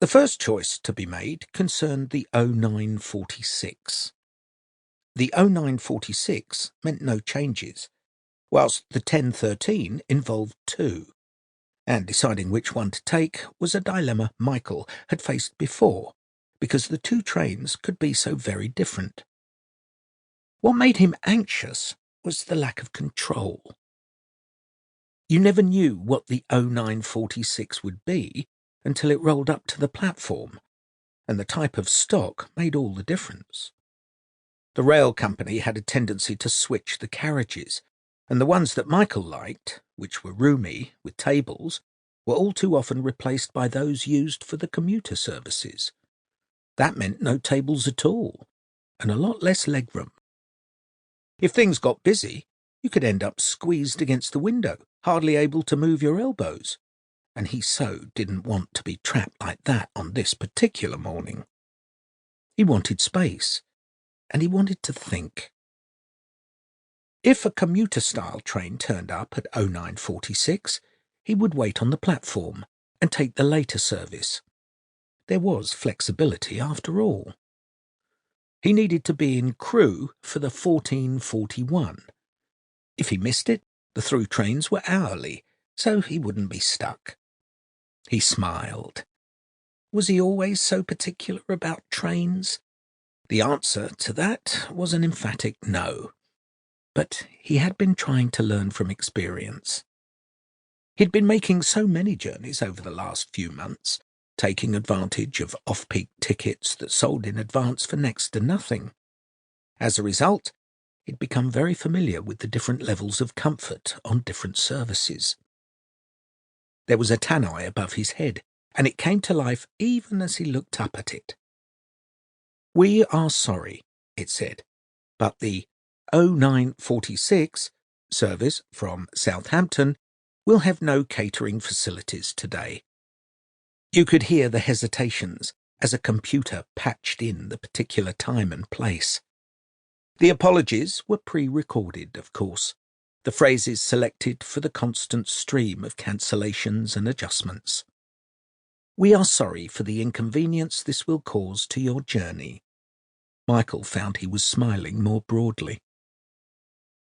The first choice to be made concerned the 0946. The 0946 meant no changes, whilst the 1013 involved two, and deciding which one to take was a dilemma Michael had faced before, because the two trains could be so very different. What made him anxious was the lack of control. You never knew what the 0946 would be until it rolled up to the platform, and the type of stock made all the difference. The rail company had a tendency to switch the carriages, and the ones that Michael liked, which were roomy, with tables, were all too often replaced by those used for the commuter services. That meant no tables at all, and a lot less legroom. If things got busy, you could end up squeezed against the window, hardly able to move your elbows, and he so didn't want to be trapped like that on this particular morning. He wanted space, and he wanted to think. If a commuter-style train turned up at 0946, he would wait on the platform and take the later service. There was flexibility after all. He needed to be in Crewe for the 1441. If he missed it, the through trains were hourly, so he wouldn't be stuck. He smiled. Was he always so particular about trains? The answer to that was an emphatic no. But he had been trying to learn from experience. He'd been making so many journeys over the last few months, taking advantage of off-peak tickets that sold in advance for next to nothing. As a result, he'd become very familiar with the different levels of comfort on different services. There was a tannoy above his head, and it came to life even as he looked up at it. "We are sorry," it said, "but the 0946 service from Southampton will have no catering facilities today." You could hear the hesitations as a computer patched in the particular time and place. The apologies were pre-recorded, of course, the phrases selected for the constant stream of cancellations and adjustments. "We are sorry for the inconvenience this will cause to your journey." Michael found he was smiling more broadly.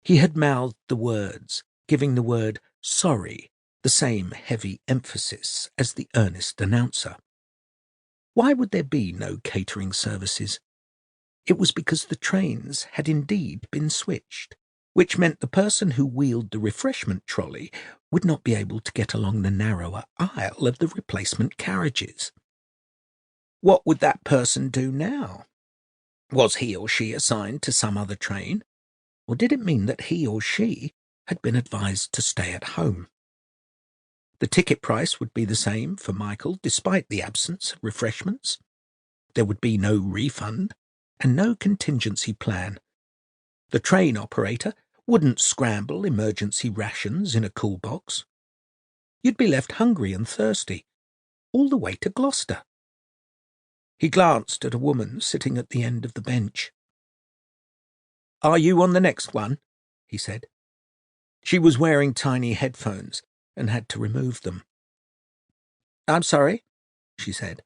He had mouthed the words, giving the word sorry the same heavy emphasis as the earnest announcer. Why would there be no catering services? It was because the trains had indeed been switched, which meant the person who wheeled the refreshment trolley would not be able to get along the narrower aisle of the replacement carriages. What would that person do now? Was he or she assigned to some other train, or did it mean that he or she had been advised to stay at home? The ticket price would be the same for Michael despite the absence of refreshments. There would be no refund and no contingency plan. The train operator wouldn't scramble emergency rations in a cool box. You'd be left hungry and thirsty, all the way to Gloucester. He glanced at a woman sitting at the end of the bench. "Are you on the next one?" he said. She was wearing tiny headphones and had to remove them. "I'm sorry," she said.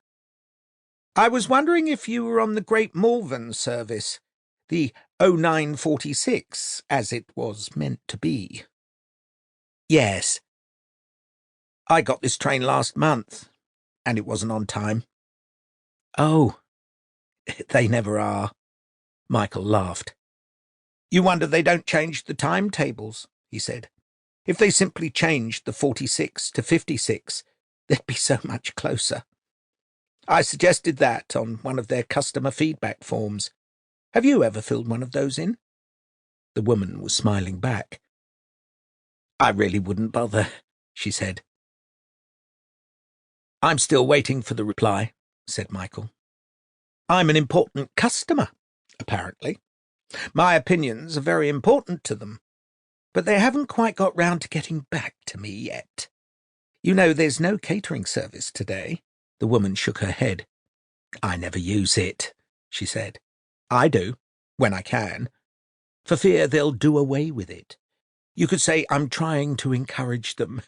"I was wondering if you were on the Great Malvern service, the 0946, as it was meant to be." "Yes. I got this train last month, and it wasn't on time." "Oh, they never are," Michael laughed. "You wonder they don't change the timetables," he said. "If they simply changed the 46 to 56, they'd be so much closer. I suggested that on one of their customer feedback forms. Have you ever filled one of those in?" The woman was smiling back. "I really wouldn't bother," she said. "I'm still waiting for the reply," said Michael. "I'm an important customer, apparently. My opinions are very important to them, but they haven't quite got round to getting back to me yet. You know, there's no catering service today." The woman shook her head. "I never use it," she said. "I do, when I can, for fear they'll do away with it. You could say I'm trying to encourage them